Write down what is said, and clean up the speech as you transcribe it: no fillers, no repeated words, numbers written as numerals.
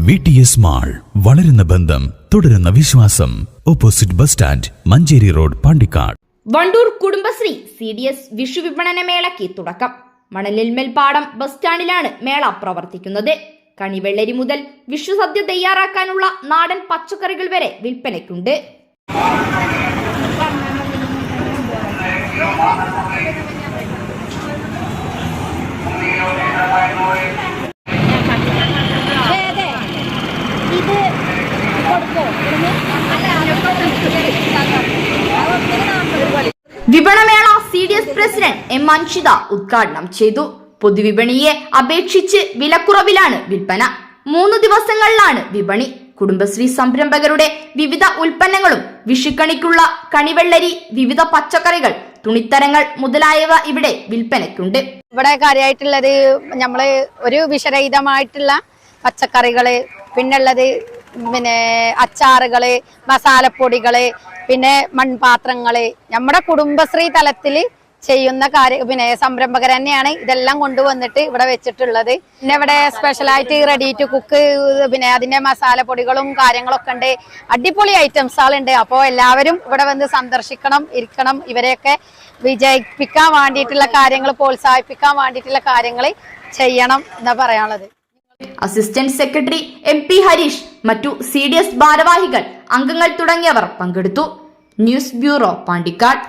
VTS mall, വളരുന്ന ബന്ധം, തുടരുന്ന വിശ്വാസം. Opposite bus stand, Manjeri road, Pandikkad. Wandoor Kudumbashree CDS Vishu വിപണന മേളയ്ക്ക് തുടക്കം. മണലിൽമേൽപ്പാടം ബസ് സ്റ്റാൻഡിലാണ് മേള പ്രവർത്തിക്കുന്നത്. കണിവെള്ളരി മുതൽ വിഷു സദ്യ തയ്യാറാക്കാനുള്ള നാടൻ പച്ചക്കറികൾ വരെ വിൽപ്പനയ്ക്കുണ്ട്. വിപണമേള CDS പ്രസിഡന്റ് M. അൻഷിത ഉദ്ഘാടനം ചെയ്തു. പൊതുവിപണിയെ അപേക്ഷിച്ച് വിലക്കുറവിലാണ് വിൽപ്പന. 3 ദിവസങ്ങളിലാണ് വിപണി. കുടുംബശ്രീ സംരംഭകരുടെ വിവിധ ഉൽപ്പന്നങ്ങളും വിഷുക്കണിക്കുള്ള കണിവെള്ളരി, വിവിധ പച്ചക്കറികൾ, തുണിത്തരങ്ങൾ മുതലായവ ഇവിടെ വിൽപ്പനയ്ക്കുണ്ട്. ഇവിടെ കാര്യമായിട്ടുള്ളത് നമ്മള് ഒരു വിഷരഹിതമായിട്ടുള്ള പച്ചക്കറികള്, പിന്നുള്ളത് അച്ചാറുകള്, മസാലപ്പൊടികള്, പിന്നെ മൺപാത്രങ്ങള്, നമ്മുടെ കുടുംബശ്രീ തലത്തിൽ ചെയ്യുന്ന സംരംഭകർ തന്നെയാണ് ഇതെല്ലാം കൊണ്ടുവന്നിട്ട് ഇവിടെ വെച്ചിട്ടുള്ളത്. പിന്നെ ഇവിടെ സ്പെഷ്യലായിട്ട് റെഡി ടു കുക്ക്, അതിന്റെ മസാലപ്പൊടികളും കാര്യങ്ങളൊക്കെ ഉണ്ട്. അടിപൊളി ഐറ്റംസുകളുണ്ട്. അപ്പോൾ എല്ലാവരും ഇവിടെ വന്ന് സന്ദർശിക്കണം, ഇരിക്കണം. ഇവരെയൊക്കെ വിജയിപ്പിക്കാൻ വേണ്ടിയിട്ടുള്ള കാര്യങ്ങൾ, പ്രോത്സാഹിപ്പിക്കാൻ വേണ്ടിയിട്ടുള്ള കാര്യങ്ങൾ ചെയ്യണം എന്നാ പറയാനുള്ളത്. അസിസ്റ്റന്റ് സെക്രട്ടറി MP ഹരീഷ്, മറ്റു CDS ഭാരവാഹികൾ, അംഗങ്ങൾ തുടങ്ങിയവർ പങ്കെടുത്തു. News bureau, Pandikkad.